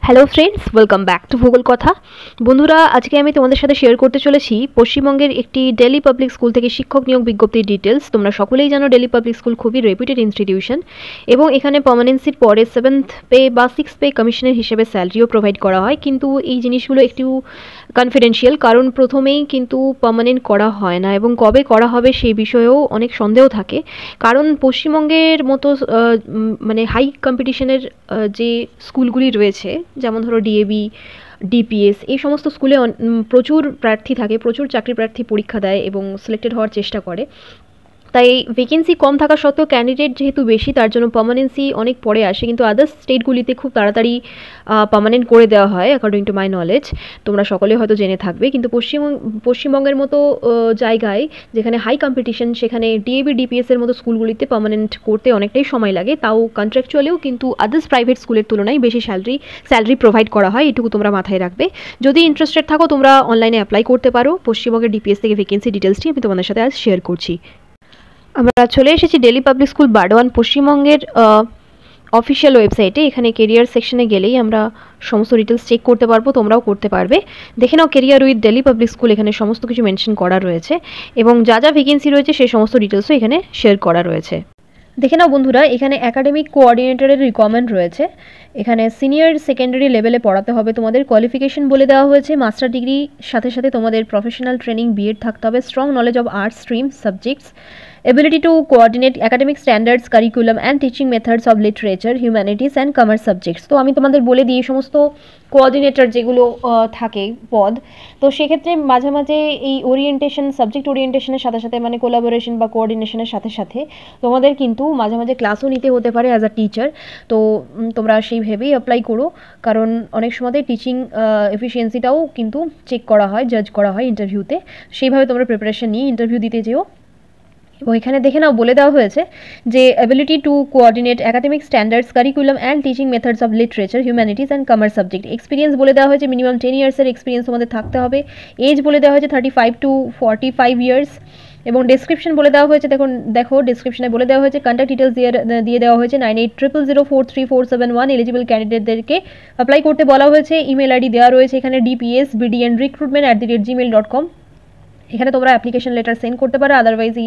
Hello friends, welcome back to ভূগোল কথা। বন্ধুরা, আজকে আমি তোমাদের সাথে শেয়ার করতে চলেছি পশ্চিমবঙ্গের একটি দিল্লি পাবলিক স্কুল থেকে শিক্ষক নিয়োগ বিজ্ঞপ্তির ডিটেলস। তোমরা সকলেই জানো দিল্লি পাবলিক স্কুল খুবই রেপুটেড ইনস্টিটিউশন এবং এখানে পার্মানেন্সির পরে 7th পে বা 6th পে কমিশনের হিসেবে স্যালারিও প্রোভাইড করা হয়, কিন্তু এই জিনিসগুলো একটু কনফিডেন্সিয়াল, কারণ প্রথমেই কিন্তু পার্মানেন্ট করা হয় না এবং কবে করা হবে সেই বিষয়েও অনেক সন্দেহ থাকে। কারণ পশ্চিমবঙ্গের মতো মানে হাই কম্পিটিশনের যে স্কুলগুলি রয়েছে, যেমন ধরো ডিএভি, ডিপিএস, এই সমস্ত স্কুলে প্রচুর প্রার্থী থাকে, প্রচুর চাকরি প্রার্থী পরীক্ষা দেয় এবং সিলেক্টেড হওয়ার চেষ্টা করে। তাই ভ্যাকেন্সি কম থাকা সত্ত্বেও ক্যান্ডিডেট যেহেতু বেশি, তার জন্য পার্মানেন্সি অনেক পরে আসে, কিন্তু আদার্স স্টেটগুলিতে খুব তাড়াতাড়ি পার্মানেন্ট করে দেওয়া হয় অ্যাকর্ডিং টু মাই নলেজ। তোমরা সকলে হয়তো জেনে থাকবে, কিন্তু পশ্চিমবঙ্গের মতো জায়গায় যেখানে হাই কম্পিটিশন, সেখানে ডিএবি ডিপিএসের মতো স্কুলগুলিতে পার্মানেন্ট করতে অনেকটাই সময় লাগে, তাও কন্ট্রাকচুয়ালিও কিন্তু আদার্স প্রাইভেট স্কুলের তুলনায় বেশি স্যালারি প্রোভাইড করা হয়, এটুকু তোমরা মাথায় রাখবে। যদি ইন্টারেস্টেড থাকো তোমরা অনলাইনে অ্যাপ্লাই করতে পারো। পশ্চিমবঙ্গের ডিপিএস থেকে ভ্যাকেন্সি ডিটেলসটি আমি তোমাদের সাথে আজ শেয়ার করছি। আমরা চলে এসেছি দিল্লি পাবলিক স্কুল বারডোয়ান পশ্চিমবঙ্গের অফিসিয়াল ওয়েবসাইটে। এখানে কেরিয়ার সেকশনে গেলেই আমরা সমস্ত ডিটেলস চেক করতে পারবো, তোমরাও করতে পারবে। দেখে নাও career with Delhi public school, এখানে সমস্ত কিছু মেনশন করা রয়েছে এবং যা যা ভ্যাকেন্সি রয়েছে সেই সমস্ত ডিটেলসও এখানে শেয়ার করা রয়েছে। দেখে নাও বন্ধুরা, এখানে একাডেমিক কোঅর্ডিনেটরের রিকোয়ারমেন্ট রয়েছে। এখানে সিনিয়র সেকেন্ডারি লেভেলে পড়াতে হবে, তোমাদের কোয়ালিফিকেশন বলে দেওয়া হয়েছে মাস্টার ডিগ্রি, সাথে সাথে তোমাদের প্রফেশনাল ট্রেনিং বিএড থাকতে হবে, strong knowledge of arts stream subjects, ability to coordinate academic standards, curriculum and teaching methods of literature, humanities and commerce subjects। তো আমি তোমাদের বলে দিই এই সমস্ত কোঅর্ডিনেটর যেগুলো থাকে পদ, তো সেক্ষেত্রে মাঝে মাঝে এই ওরিয়েন্টেশন, সাবজেক্ট ওরিয়েন্টেশনের সাথে সাথে মানে কোলাবোরেশন বা কোঅর্ডিনেশনের সাথে সাথে তোমাদের কিন্তু মাঝে মাঝে ক্লাসও নিতে হতে পারে অ্যাজ আ টিচার। তো তোমরা সেই ভেবেই অ্যাপ্লাই করো, কারণ অনেক সময় টিচিং এফিসিয়েন্সিটাও কিন্তু চেক করা হয়, জাজ করা হয় ইন্টারভিউতে। সেইভাবে তোমরা প্রিপারেশন নিয়ে ইন্টারভিউ দিতে যেও। এবং এখানে দেখে নাও বলে দেওয়া হয়েছে যে ability to coordinate academic standards, curriculum and teaching methods of literature, humanities and commerce subject. Experience বলে দেওয়া হয়েছে মিনিমাম 10 ইয়ার্সের এক্সপিরিয়েন্স তোমাদের থাকতে হবে। এজ বলে দেওয়া হয়েছে 35 to 45 ইয়ার্স। এবং ডেসক্রিপশন বলে দেওয়া হয়েছে, দেখো ডেসক্রিপশনে বলে দেওয়া হয়েছে কন্ট্যাক্ট ডিটেলস দিয়ে দেওয়া হয়েছে 9800043471। এলিজিবল ক্যান্ডিডেটদেরকে অ্যাপ্লাই করতে বলা হয়েছে। ইমেল আইডি দেওয়া রয়েছে এখানে dpsbdnrecruitment@gmail.com। এখানে তোমরা অ্যাপ্লিকেশন লেটার সেন্ড করতে পারো, আদারওয়াইজ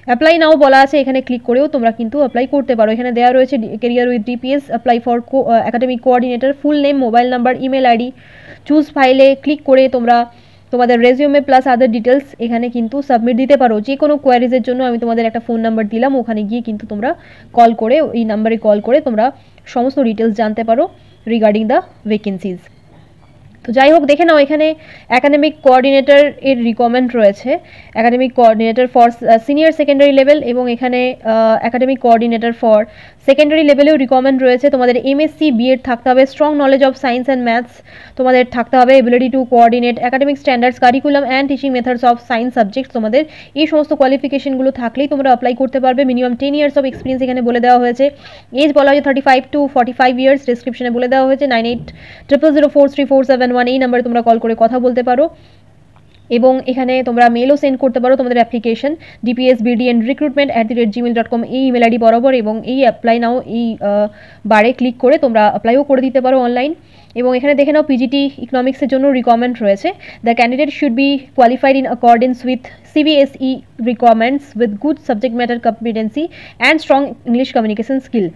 অ্যাপ্লাই নাও বলা আছে, এখানে ক্লিক করেও তোমরা কিন্তু অ্যাপ্লাই করতে পারো। এখানে দেওয়া রয়েছে career with DPS, apply for academic coordinator, full name, mobile number, email ID. Choose ফাইলে ক্লিক করে তোমরা তোমাদের রেজিউমে প্লাস আদার ডিটেলস এখানে কিন্তু সাবমিট দিতে পারো। যে কোনো কোয়ারিজের জন্য আমি তোমাদের একটা ফোন নাম্বার দিলাম, ওখানে গিয়ে কিন্তু তোমরা কল করে, এই নাম্বারে কল করে তোমরা সমস্ত ডিটেলস জানতে পারো রিগার্ডিং দ্য ভ্যাকেন্সিজ। তো যাই হোক, দেখে নাও এখানে একাডেমিক কোঅর্ডিনেটর এর রিকোয়ারমেন্ট রয়েছে, academic coordinator for senior secondary level, এবং এখানে একাডেমিক কোঅর্ডিনেটর ফর সেকেন্ডারি লেভেলেও রিকোয়ারমেন্ট রয়েছে। তোমাদের এমএসসি বিএড থাকতে হবে, strong knowledge of science and maths তোমাদের থাকতে হবে, ability to coordinate academic standards, curriculum and teaching methods of science subjects. তোমাদের এই সমস্ত কোয়ালিফিকেশনগুলো থাকলেই তোমরা অ্যাপ্লাই করতে পারবে। মিনিমাম 10 ইয়ার্স অফ এক্সপিরিয়েন্স এখানে বলে দেওয়া হয়েছে। এজ বলা হয়েছে 35 to 45 ইয়ার্স। ডেসক্রিপশনে বলে দেওয়া হয়েছে 9800043471। এই নাম্বারে তোমরা কল করে কথা বলতে পারো এবং এখানে তোমরা মেলও সেন্ড করতে পারো তোমাদের অ্যাপ্লিকেশন dpsbdnrecruitment@gmail.com এই ইমেল আইডি বরাবর। এবং এই অ্যাপ্লাই নাও এই বারে ক্লিক করে তোমরা অ্যাপ্লাইও করে দিতে পারো অনলাইন। এবং এখানে দেখে নাও পিজিটি ইকোনমিক্সের জন্য রিকোয়ারমেন্ট রয়েছে। The candidate should be qualified in accordance with CBSE requirements with good subject matter competency and strong English communication skill।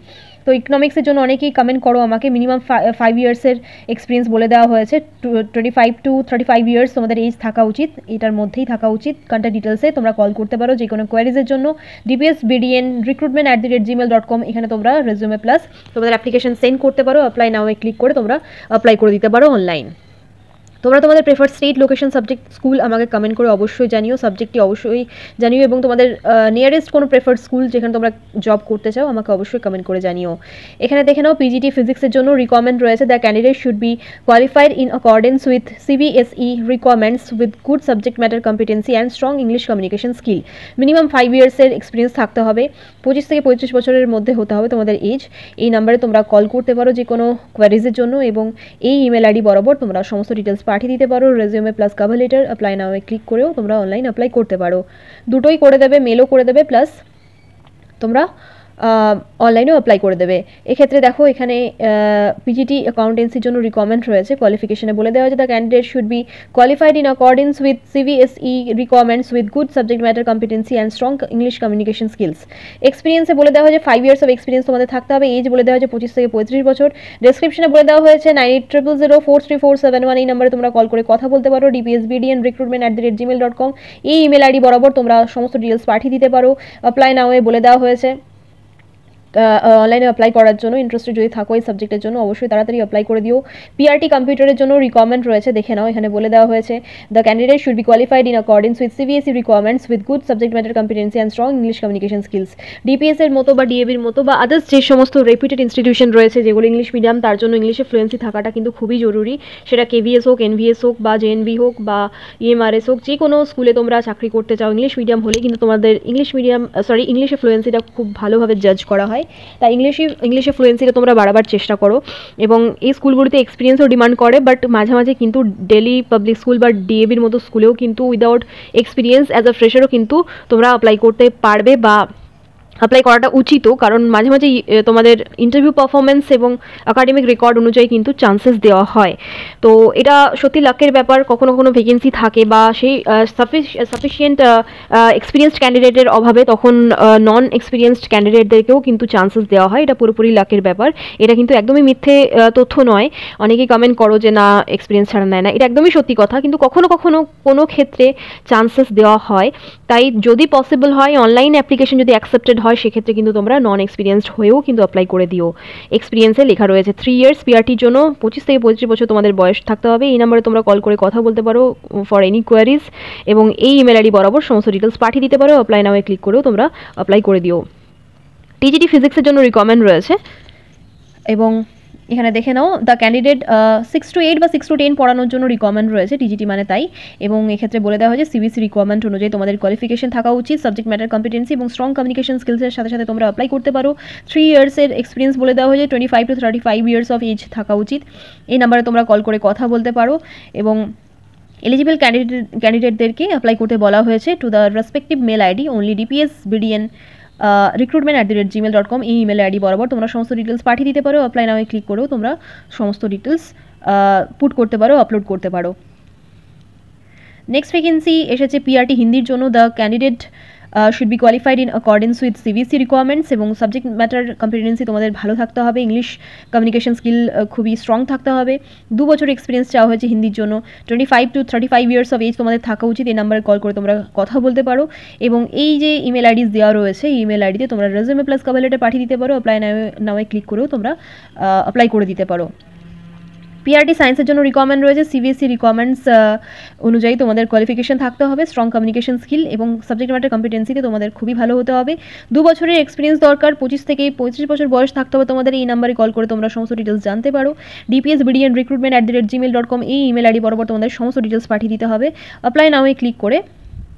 তো ইকোনমিক্সের জন্য অনেকেই কমেন্ট করো আমাকে, মিনিমাম 5 ইয়ার্সের এক্সপিরিয়েন্স বলে দেওয়া হয়েছে। 25 to 35 ইয়ার্স তোমাদের এজ থাকা উচিত, এটার মধ্যেই থাকা উচিত। কন্ট্যাক্ট ডিটেলসে তোমরা কল করতে পারো যে কোনো কোয়ারিজের জন্য dpsbdnrecruitment@gmail.com। এখানে তোমরা রেজিউমে প্লাস তোমাদের অ্যাপ্লিকেশন সেন্ড করতে পারো, অ্যাপ্লাই নাও ক্লিক করে তোমরা অ্যাপ্লাই করে দিতে পারো অনলাইন। তোমরা তোমাদের preferred state, location, subject, school আমাকে কমেন্ট করে অবশ্যই জানিও, সাবজেক্টটি অবশ্যই জানিও, এবং তোমাদের নিয়ারেস্ট কোনো প্রেফার্ড স্কুল যেখানে তোমরা জব করতে চাও আমাকে অবশ্যই কমেন্ট করে জানিও। এখানে দেখে নাও পিজিটি ফিজিক্সের জন্য রিকোয়ারমেন্ট রয়েছে। The candidate should be qualified in accordance with CBSE requirements with good subject matter competency and strong English communication skill. Minimum 5 ইয়ার্সের এক্সপিরিয়েন্স থাকতে হবে, 25 থেকে 35 বছরের মধ্যে হতে হবে তোমাদের এজ। এই নাম্বারে তোমরা কল করতে পারো যে কোনো কোয়ারিজের জন্য এবং এই ইমেল আইডি বরাবর তোমরা সমস্ত ডিটেলস পাঠিয়ে দিতে পারো। Resume plus cover letter, apply now click করেও তোমরা অনলাইন অ্যাপ্লাই করতে পারো। দুটোই করে দেবে, মেলও করে দেবে, প্লাস তোমরা অনলাইনেও অ্যাপ্লাই করে দেবে। এক্ষেত্রে দেখো এখানে পিজিটি অ্যাকাউন্টেন্সির জন্য রিকোয়ারমেন্ট রয়েছে। কোয়ালিফিকেশনে বলে দেওয়া হয়েছে the candidate should be qualified in accordance with CBSE requirements with good subject matter competency and strong English communication skills. এক্সপিরিয়েন্সে বলে দেওয়া হয়েছে 5 ইয়ার্স অফ এক্সপিরিয়েন্স তোমাদের থাকতে হবে। এজ বলে দেওয়া হয়েছে 25 থেকে 35 বছর। ডেসক্রিপশনে বলে দেওয়া হয়েছে 9800043471 এই নাম্বারে তোমরা কল করে কথা বলতে পারো। dpsbdnrecruitment@gmail.com এই ইমেল আইডি বরাবর তোমরা সমস্ত ডিটেলস পাঠিয়ে দিতে পারো। অ্যাপ্লাই নাও এ বলে দেওয়া হয়েছে অনলাইনে অ্যাপ্লাই করার জন্য। ইন্টারেস্টেড যদি থাকো এই সাবজেক্টের জন্য অবশ্যই তাড়াতাড়ি অ্যাপ্লাই করে দিও। পিআরটি কম্পিউটারের জন্য রিকোয়ারমেন্ট রয়েছে, দেখে নাও এখানে বলে দেওয়া হয়েছে the candidate should be qualified in accordance with CBSE requirements with good subject matter competency and strong English communication skills. DPS এর মতো বা ডিএবির মতো বা আদার্স যে সমস্ত রেপুটেড ইনস্টিটিউশন রয়েছে যেগুলো ইংলিশ মিডিয়াম, তার জন্য ইংলিশে ফ্লুয়েন্সি থাকাটা কিন্তু খুবই জরুরি। সেটা কেভিএস হোক, এনভিএস হোক বা জেএনভি হোক বা ইএমআরএস হোক, যে কোনো স্কুলে তোমরা চাকরি করতে চাও ইংলিশ মিডিয়াম হলে কিন্তু তোমাদের ইংলিশে ফ্লুয়েন্সিটা খুব ভালোভাবে জাজ করা হয়। তাই ইংলিশে ফ্লুয়েন্সিটা তোমরা বাড়াবার চেষ্টা করো। এবং এই স্কুলগুলিতে এক্সপিরিয়েন্সও ডিমান্ড করে, বাট মাঝে মাঝে কিন্তু দিল্লি পাবলিক স্কুল বা ডিএবির মতো স্কুলেও কিন্তু উইদাউট এক্সপিরিয়েন্স অ্যাজ আ ফ্রেশারও কিন্তু তোমরা অ্যাপ্লাই করতে পারবে বা অ্যাপ্লাই করাটা উচিতও, কারণ মাঝে মাঝে তোমাদের ইন্টারভিউ পারফরমেন্স এবং একাডেমিক রেকর্ড অনুযায়ী কিন্তু চান্সেস দেওয়া হয়। তো এটা সত্যি লাকের ব্যাপার। কখনো কখনো ভ্যাকেন্সি থাকে বা সেই সাফিসিয়েন্ট এক্সপিরিয়েন্সড ক্যান্ডিডেটের অভাবে তখন নন এক্সপিরিয়েন্সড ক্যান্ডিডেটদেরকেও কিন্তু চান্সেস দেওয়া হয়। এটা পুরোপুরি লাকের ব্যাপার, এটা কিন্তু একদমই মিথ্যে তথ্য নয়। অনেকেই কমেন্ট করো যে না এক্সপিরিয়েন্স ছাড়া নেয় না, এটা একদমই সত্যি কথা। কিন্তু কখনো কখনো কোনো ক্ষেত্রে চান্সেস দেওয়া হয়। তাই যদি পসিবল হয় অনলাইন অ্যাপ্লিকেশন যদি অ্যাকসেপ্টেড হয় সেক্ষেত্রে কিন্তু তোমরা নন এক্সপিরিয়েন্সড হয়েও কিন্তু অ্যাপ্লাই করে দিও। এক্সপিরিয়েন্সে লেখা রয়েছে 3 ইয়ার্স। পিআরটির জন্য 25 থেকে 35 বছর তোমাদের বয়স থাকতে হবে। এই নাম্বারে তোমরা কল করে কথা বলতে পারো ফর এনি কোয়ারিজ এবং এই ইমেল আইডি বরাবর সমস্ত ডিটেলস পাঠিয়ে দিতে পারো। অ্যাপ্লাই নাও ক্লিক করেও তোমরা অ্যাপ্লাই করে দিও। টিজিটি ফিজিক্সের জন্য রিকমেন্ড রয়েছে এবং এখানে দেখে নাও দ্য ক্যান্ডিডেট 6 to 8 বা 6 to 10 পড়ানোর জন্য রিকমেন্ড রয়েছে, টিজিটি মানে তাই। এবং এক্ষেত্রে বলে দেওয়া হয়েছে সিবিএসই রিকোয়ারমেন্ট অনুযায়ী তোমাদের কোয়ালিফিকেশন থাকা উচিত, সাবজেক্ট ম্যাটার কম্পিটেন্সি এবং স্ট্রং কমিউনিকেশন স্কিলসের সাথে সাথে তোমরা অ্যাপ্লাই করতে পারো। 3 ইয়ার্সের এক্সপিরিয়েন্স বলে দেওয়া হয়েছে, 25 to 35 ইয়ার্স অফ এজ থাকা উচিত। এই নাম্বারে তোমরা কল করে কথা বলতে পারো এবং এলিজিবল ক্যান্ডিডেটদেরকে অ্যাপ্লাই করতে বলা হয়েছে to the respective mail ID only dpsbdn recruitment@gmail.com এই ইমেল আইডি বরাবর তোমরা সমস্ত ডিটেলস পাঠিয়ে দিতে পারো। অ্যাপ্লাই নাও ক্লিক করেও তোমরা সমস্ত ডিটেলস পুট করতে পারো, আপলোড করতে পারো। নেক্সট ভ্যাকেন্সি এসেছে পিআরটি হিন্দির জন্য। The candidate should be qualified in accordance with CBSE requirements এবং সাবজেক্ট ম্যাটার কম্পিটেন্সি তোমাদের ভালো থাকতে হবে। ইংলিশ কমিউনিকেশন স্কিল খুবই স্ট্রং থাকতে হবে। 2 বছর এক্সপিরিয়েন্স চাওয়া হয়েছে হিন্দির জন্য। 25 to 35 ইয়ার্স অফ এজ তোমাদের থাকা উচিত। এই নাম্বারে কল করে তোমরা কথা বলতে পারো এবং এই যে ইমেল আইডিস দেওয়া রয়েছে এই ইমেল আইডিতে তোমরা রেজুমে প্লাস কভার লেটার পাঠিয়ে দিতে পারো। অ্যাপ্লাই নাও ক্লিক করেও তোমরা অ্যাপ্লাই করে দিতে পারো। পিআরটি সায়েন্সের জন্য রিকোয়ারমেন্ট রয়েছে, সিবিএসই রিকোয়ারমেন্টস অনুযায়ী তোমাদের কোয়ালিফিকেশন থাকতে হবে, স্ট্রং কমিউনিকেশন স্কিল এবং সাবজেক্ট ম্যাটার কম্পিটেন্সিতে তোমাদের খুবই ভালো হতে হবে। 2 বছরের এক্সপিরিয়েন্স দরকার, 25 থেকে 35 বছর বয়স থাকতে হবে তোমাদের। এই নাম্বারে কল করে তোমরা সমস্ত ডিটেলস জানতে পারো। dpsbdnrecruitment@gmail.com এই ইমেল আইডি বরাবর তোমাদের সমস্ত ডিটেলস পাঠিয়ে দিতে হবে। অ্যাপ্লাই নাও ক্লিক করে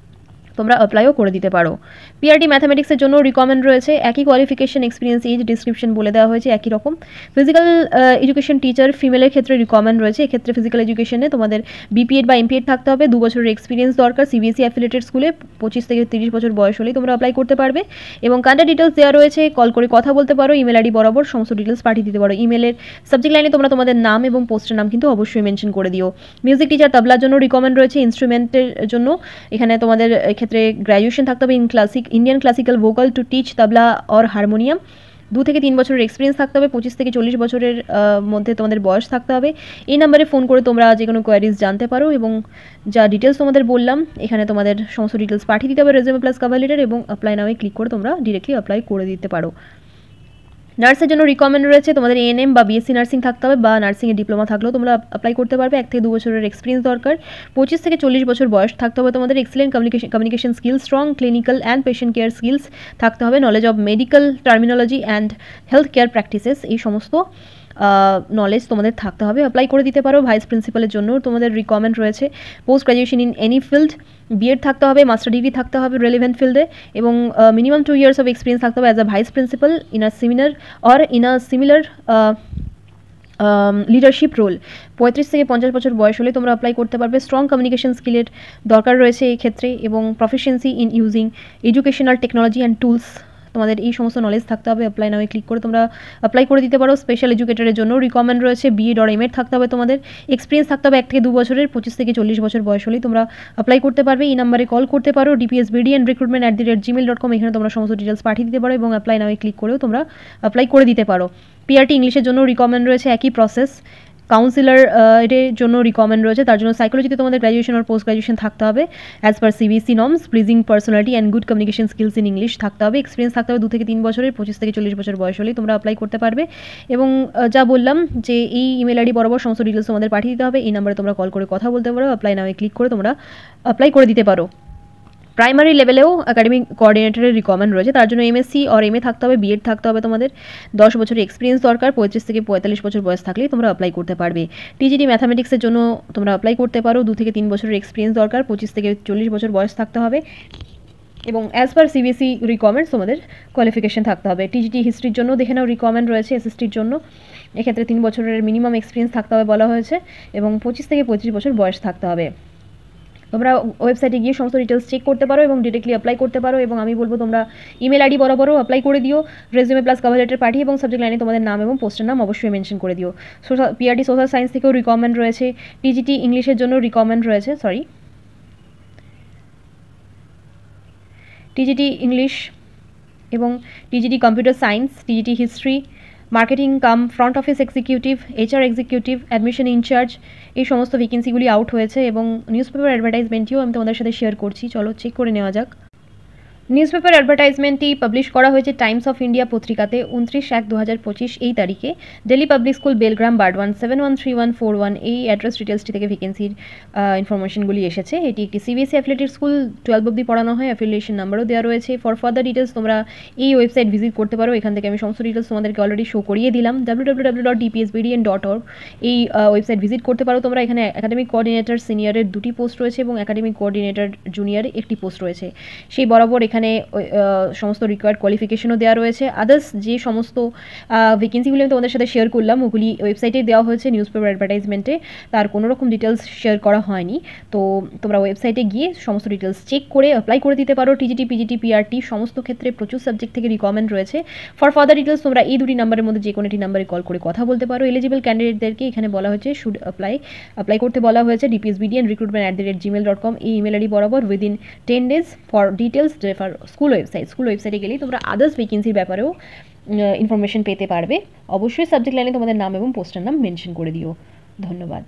তোমরা অ্যাপ্লাইও করে দিতে পারো। পিআরটি ম্যাথামেটিক্সের জন্য রিকমেন্ড রয়েছে, একই কোয়ালিফিকেশন এক্সপিরিয়েন্স এজ ডিসক্রিপশন বলে দেওয়া হয়েছে একই রকম। ফিজিক্যাল এডুকেশন টিচার ফিমেলের ক্ষেত্রে রিকমেন্ড রয়েছে। এক্ষেত্রে ফিজিক্যাল এডুকেশনে তোমাদের বিপিএড বা এমপিএড থাকতে হবে। 2 বছরের এক্সপিরিয়েন্স দরকার। সিবিএসই অ্যাফিলিয়েটেড স্কুলে 25 থেকে 30 বছর বয়স হলেই তোমরা অ্যাপ্লাই করতে পারবে এবং কন্ট্যাক্ট ডিটেলস দেওয়া রয়েছে, কল করে কথা বলতে পারো। ইমেল আইডি বরাবর সমস্ত ডিটেলস পাঠিয়ে দিতে পারো। ইমেলের সাবজেক্ট লাইনে তোমরা তোমাদের নাম এবং পোস্টের নাম কিন্তু অবশ্যই মেনশন করে দিও। মিউজিক টিচার তবলার জন্য রিকমেন্ড রয়েছে। ইনস্ট্রুমেন্টের জন্য এখানে তোমাদের ক্ষেত্রে গ্র্যাজুয়েশন থাকতে হবে Indian classical vocal to teach tabla or harmonium. 2 থেকে 3 বছরের এক্সপিরিয়েন্স থাকতে হবে। 25 থেকে 40 বছরের মধ্যে তোমাদের বয়স থাকতে হবে। এই নাম্বারে ফোন করে তোমরা যে কোনো কোয়ারিজ জানতে পারো এবং যা ডিটেলস তোমাদের বললাম এখানে তোমাদের সমস্ত ডিটেলস পাঠিয়ে দিতে হবে রেজুমে প্লাস কভার লেটার এবং অ্যাপ্লাই নাও ক্লিক করে তোমরা ডিরেক্টলি অ্যাপ্লাই করে দিতে পারো। নার্সের জন্য রিকমেন্ড রয়েছে, তোমাদের এএনএম বা বিএসসি নার্সিং থাকতে হবে বা নার্সিংয়ের ডিপ্লোমা থাকলেও তোমরা অ্যাপ্লাই করতে পারবে। 1 থেকে 2 বছরের এক্সপিরিয়েন্স দরকার। 25 থেকে 40 বছর বয়স থাকতে হবে তোমাদের। Excellent communication skill, strong clinical and patient care skills থাকতে হবে। Knowledge of medical terminology and health care practices এই সমস্ত নলেজ তোমাদের থাকতে হবে। অ্যাপ্লাই করে দিতে পারো। ভাইস প্রিন্সিপালের জন্য তোমাদের রিকমেন্ড রয়েছে। Post graduation in any field, BEd থাকতে হবে, মাস্টার ডিগ্রি থাকতে হবে রেলেভেন্ট ফিল্ডে এবং মিনিমাম 2 ইয়ার্স অফ এক্সপিরিয়েন্স থাকতে হবে as a vice principal in a seminar or in a similar leadership role. 35 থেকে 50 বছর বয়স হলে তোমরা অ্যাপ্লাই করতে পারবে। স্ট্রং কমিউনিকেশন স্কিলের দরকার রয়েছে এই ক্ষেত্রে এবং proficiency in using educational technology and tools তোমাদের এই সমস্ত নলেজ থাকতে হবে। অ্যাপ্লাই নামে ক্লিক করে তোমরা অ্যাপ্লাই করে দিতে পারো। স্পেশাল এডুকেটরের জন্য রিকমেন্ড রয়েছে, বিএড অর এমএড থাকতে হবে তোমাদের, এক্সপিরিয়েন্স থাকতে হবে 1 থেকে 2 বছরের, 25 থেকে 40 বছর বয়স হলেই তোমরা অ্যাপ্লাই করতে পারবে। এই নাম্বারে কল করতে পারো, dpsbdnrecruitment@gmail.com, এখানে তোমরা সমস্ত ডিটেলস পাঠিয়ে দিতে পারো এবং অ্যাপ্লাই নামে ক্লিক করেও তোমরা অ্যাপ্লাই করে দিতে পারো। পিআরটি ইংলিশের জন্য রিকমেন্ড রয়েছে, একই প্রসেস। কাউন্সিলর এর জন্য রিকমেন্ড রয়েছে, তার জন্য সাইকোলজিতে তোমাদের গ্র্যাজুয়েশন আর পোস্ট গ্র্যাজুয়েশন থাকতে হবে as per CBSE norms, pleasing personality and good communication skills in English থাকতে হবে, এক্সপিরিয়েন্স থাকতে হবে 2 থেকে 3 বছরের, 25 থেকে 40 বছর বয়স হলেই তোমরা অ্যাপ্লাই করতে পারবে। এবং যা বললাম যে এই ইমেল আইডি বরাবর সমস্ত ডিটেলস তোমাদের পাঠিয়ে দিতে হবে, এই নাম্বারে তোমরা কল করে কথা বলতে পারো, অ্যাপ্লাই নামে ক্লিক করে তোমরা অ্যাপ্লাই করে দিতে পারো। প্রাইমারি লেভেলেও একাডেমিক কোঅর্ডিনেটরের রিকমেন্ড রয়েছে, তার জন্য এমএসসি অর এমএ থাকতে হবে, বিএড থাকতে হবে তোমাদের, 10 বছরের এক্সপিরিয়েন্স দরকার, 35 থেকে 45 বছর বয়স থাকলেই তোমরা অ্যাপ্লাই করতে পারবে। টিজিটি ম্যাথামেটিক্সের জন্য তোমরা অ্যাপ্লাই করতে পারো, 2 থেকে 3 বছরের এক্সপিরিয়েন্স দরকার, 25 থেকে 40 বছর বয়স থাকতে হবে এবং অ্যাজ পার সিবিএসই রিকমেন্ডস তোমাদের কোয়ালিফিকেশন থাকতে হবে। টিজিটি হিস্ট্রির জন্য দেখে নাও রিকমেন্ড রয়েছে, এসএসটির জন্য এক্ষেত্রে 3 বছরের মিনিমাম এক্সপিরিয়েন্স থাকতে হবে বলা হয়েছে এবং 25 থেকে 25 বছর বয়স থাকতে হবে। তোমরা ওয়েবসাইটে গিয়ে সমস্ত ডিটেলস চেক করতে পারো এবং ডিরেক্টলি অ্যাপ্লাই করতে পারো এবং আমি বলবো তোমরা ইমেল আইডি বরাবরও অ্যাপ্লাই করে দিও, রেজিউমে প্লাস কভার লেটার পাঠিয়ে এবং সাবজেক্ট লাইনে তোমাদের নাম এবং পোস্টের নাম অবশ্যই মেনশন করে দিও। পিআরটি সোশ্যাল সায়েন্স থেকেও রিকমেন্ড রয়েছে, টিজিটি ইংলিশের জন্য রিকমেন্ড রয়েছে, টিজিটি ইংলিশ এবং TGT computer science, TGT history, marketing cum front office executive, HR executive, admission in-charge, এই সমস্ত ভ্যাকেন্সিগুলি আউট হয়েছে এবং নিউজপেপার অ্যাডভার্টাইজমেন্টটিও আমি তোমাদের সাথে শেয়ার করছি, চলো চেক করে নেওয়া যাক। নিউজপেপার অ্যাডভার্টাইজমেন্টটি পাবলিশ করা হয়েছে টাইমস অফ ইন্ডিয়া পত্রিকাতে 29/1/2025 এই তারিখে। দিল্লি পাবলিক স্কুল, বেলগ্রাম, বারওয়ান 713141 এই অ্যাড্রেস ডিটেলসটি থেকে ভ্যাকেন্সির ইনফরমেশনগুলি এসেছে। এটি একটি সিবিএসই অ্যাফিলিয়েটেড স্কুল, 12 অবধি পড়ানো হয়, অ্যাফিলিয়েশন নাম্বারও দেওয়া রয়েছে। ফর ফার্দার ডিটেলস তোমরা এই ওয়েবসাইট ভিজিট করতে পারো, এখান থেকে আমি সমস্ত ডিটেলস তোমাদেরকে অলরেডি শো করিয়ে দিলাম, www.dpsbdn.org এই ওয়েবসাইট ভিজিট করতে পারো তোমরা। এখানে একাডেমিক কোঅর্ডিনেটর সিনিয়রের 2টি পোস্ট রয়েছে এবং একাডেমিক কোঅর্ডিনেটর জুনিয়র 1টি পোস্ট রয়েছে, সেই বরাবর এখানে সমস্ত রিকোয়ার্ড কোয়ালিফিকেশনও দেওয়া রয়েছে। আদার্স যে সমস্ত ভ্যাকেন্সিগুলি আমি তোমাদের সাথে শেয়ার করলাম ওগুলি ওয়েবসাইটে দেওয়া হয়েছে নিউজপেপার অ্যাডভার্টাইজমেন্টে, তার কোনো রকম ডিটেলস শেয়ার করা হয়নি। তো তোমরা ওয়েবসাইটে গিয়ে সমস্ত ডিটেলস চেক করে অ্যাপ্লাই করে দিতে পারো। টিজিটি, পিজিটি, পিআরটি সমস্ত ক্ষেত্রে প্রচুর সাবজেক্ট থেকে রিকমেন্ড রয়েছে। ফর ফার্দার ডিটেলস তোমরা এই 2টি নাম্বারের মধ্যে যে কোনো একটি নাম্বারে কল করে কথা বলতে পারো। এলিজিবল ক্যান্ডিডেটদেরকে এখানে বলা হয়েছে শুড অ্যাপ্লাই করতে বলা হয়েছে dpsbdnrecruitment@gmail.com এই ইমেল আইডি বরাবর within 10 days। For details refer school ওয়েবসাইটে গেলেই তোমরা আদার্স ভ্যাকেন্সির ব্যাপারেও ইনফরমেশন পেতে পারবে। অবশ্যই সাবজেক্ট লাইনে তোমাদের নাম এবং পোস্টের নাম মেনশন করে দিও। ধন্যবাদ।